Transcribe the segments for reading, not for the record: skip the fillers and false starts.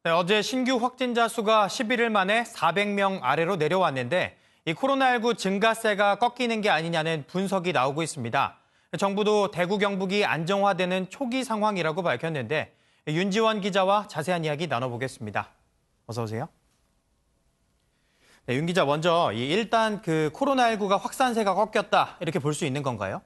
네, 어제 신규 확진자 수가 11일 만에 400명 아래로 내려왔는데 이 코로나19 증가세가 꺾이는 게 아니냐는 분석이 나오고 있습니다. 정부도 대구 경북이 안정화되는 초기 상황이라고 밝혔는데 윤지원 기자와 자세한 이야기 나눠보겠습니다. 어서 오세요. 네, 윤 기자 먼저 일단 코로나19가 확산세가 꺾였다 이렇게 볼 수 있는 건가요?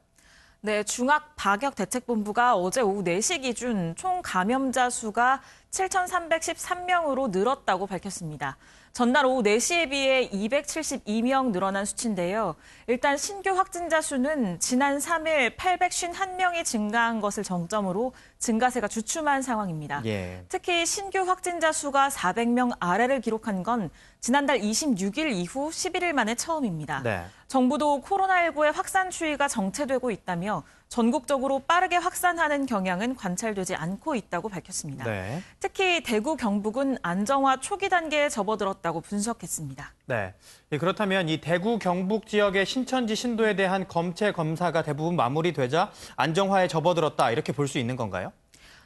네, 중앙방역대책본부가 어제 오후 4시 기준 총 감염자 수가 7,313명으로 늘었다고 밝혔습니다. 전날 오후 4시에 비해 272명 늘어난 수치인데요. 일단 신규 확진자 수는 지난 3일 851명이 증가한 것을 정점으로 증가세가 주춤한 상황입니다. 예. 특히 신규 확진자 수가 400명 아래를 기록한 건 지난달 26일 이후 11일 만에 처음입니다. 네. 정부도 코로나19의 확산 추이가 정체되고 있다며 전국적으로 빠르게 확산하는 경향은 관찰되지 않고 있다고 밝혔습니다. 네. 특히 대구, 경북은 안정화 초기 단계에 접어들었다고 분석했습니다. 네. 그렇다면 이 대구, 경북 지역의 신천지 신도에 대한 검체 검사가 대부분 마무리되자 안정화에 접어들었다 이렇게 볼 수 있는 건가요?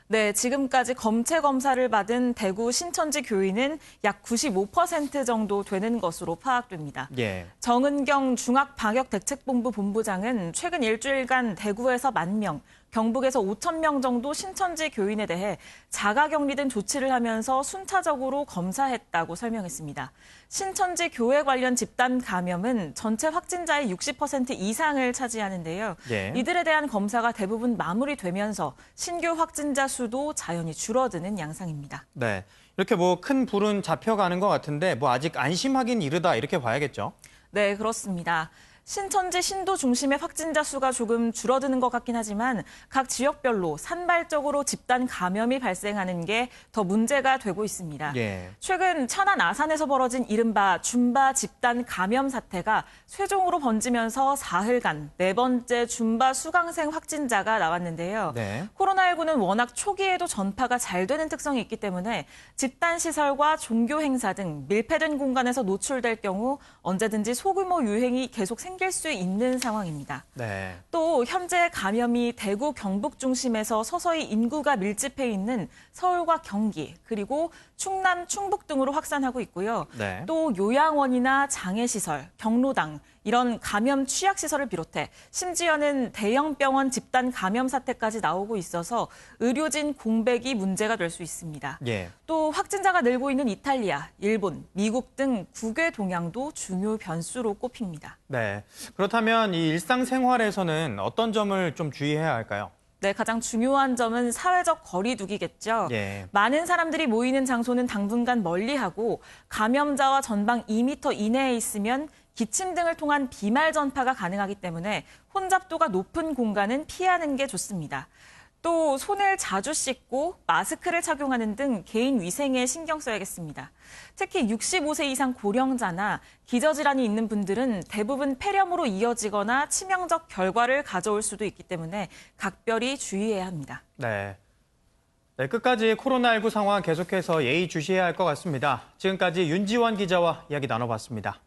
네, 지금까지 검체 검사를 받은 대구 신천지 교인은 약 95% 정도 되는 것으로 파악됩니다. 예. 정은경 중앙방역대책본부 본부장은 최근 일주일간 대구에서 10,000명, 경북에서 5,000명 정도 신천지 교인에 대해 자가격리된 조치를 하면서 순차적으로 검사했다고 설명했습니다. 신천지 교회 관련 집단 감염은 전체 확진자의 60% 이상을 차지하는데요. 예. 이들에 대한 검사가 대부분 마무리되면서 신규 확진자 수도 자연히 줄어드는 양상입니다. 네. 이렇게 큰 불은 잡혀가는 것 같은데 아직 안심하긴 이르다 이렇게 봐야겠죠? 네, 그렇습니다. 신천지 신도 중심의 확진자 수가 조금 줄어드는 것 같긴 하지만 각 지역별로 산발적으로 집단 감염이 발생하는 게 더 문제가 되고 있습니다. 예. 최근 천안 아산에서 벌어진 이른바 줌바 집단 감염 사태가 세종으로 번지면서 사흘간 4번째 줌바 수강생 확진자가 나왔는데요. 네. 코로나19는 워낙 초기에도 전파가 잘 되는 특성이 있기 때문에 집단 시설과 종교 행사 등 밀폐된 공간에서 노출될 경우 언제든지 소규모 유행이 계속 생길 수 있는 상황입니다. 네. 또 현재 감염이 대구, 경북 중심에서 서서히 인구가 밀집해 있는 서울과 경기, 그리고 충남, 충북 등으로 확산하고 있고요. 네. 또 요양원이나 장애시설, 경로당, 이런 감염 취약시설을 비롯해 심지어는 대형 병원 집단 감염 사태까지 나오고 있어서 의료진 공백이 문제가 될 수 있습니다. 예. 또 확진자가 늘고 있는 이탈리아, 일본, 미국 등 국외 동향도 중요 변수로 꼽힙니다. 네. 그렇다면 이 일상생활에서는 어떤 점을 좀 주의해야 할까요? 네, 가장 중요한 점은 사회적 거리 두기겠죠. 예. 많은 사람들이 모이는 장소는 당분간 멀리하고 감염자와 전방 2m 이내에 있으면 기침 등을 통한 비말 전파가 가능하기 때문에 혼잡도가 높은 공간은 피하는 게 좋습니다. 또 손을 자주 씻고 마스크를 착용하는 등 개인 위생에 신경 써야겠습니다. 특히 65세 이상 고령자나 기저질환이 있는 분들은 대부분 폐렴으로 이어지거나 치명적 결과를 가져올 수도 있기 때문에 각별히 주의해야 합니다. 네. 네, 끝까지 코로나19 상황 계속해서 예의주시해야 할 것 같습니다. 지금까지 윤지원 기자와 이야기 나눠봤습니다.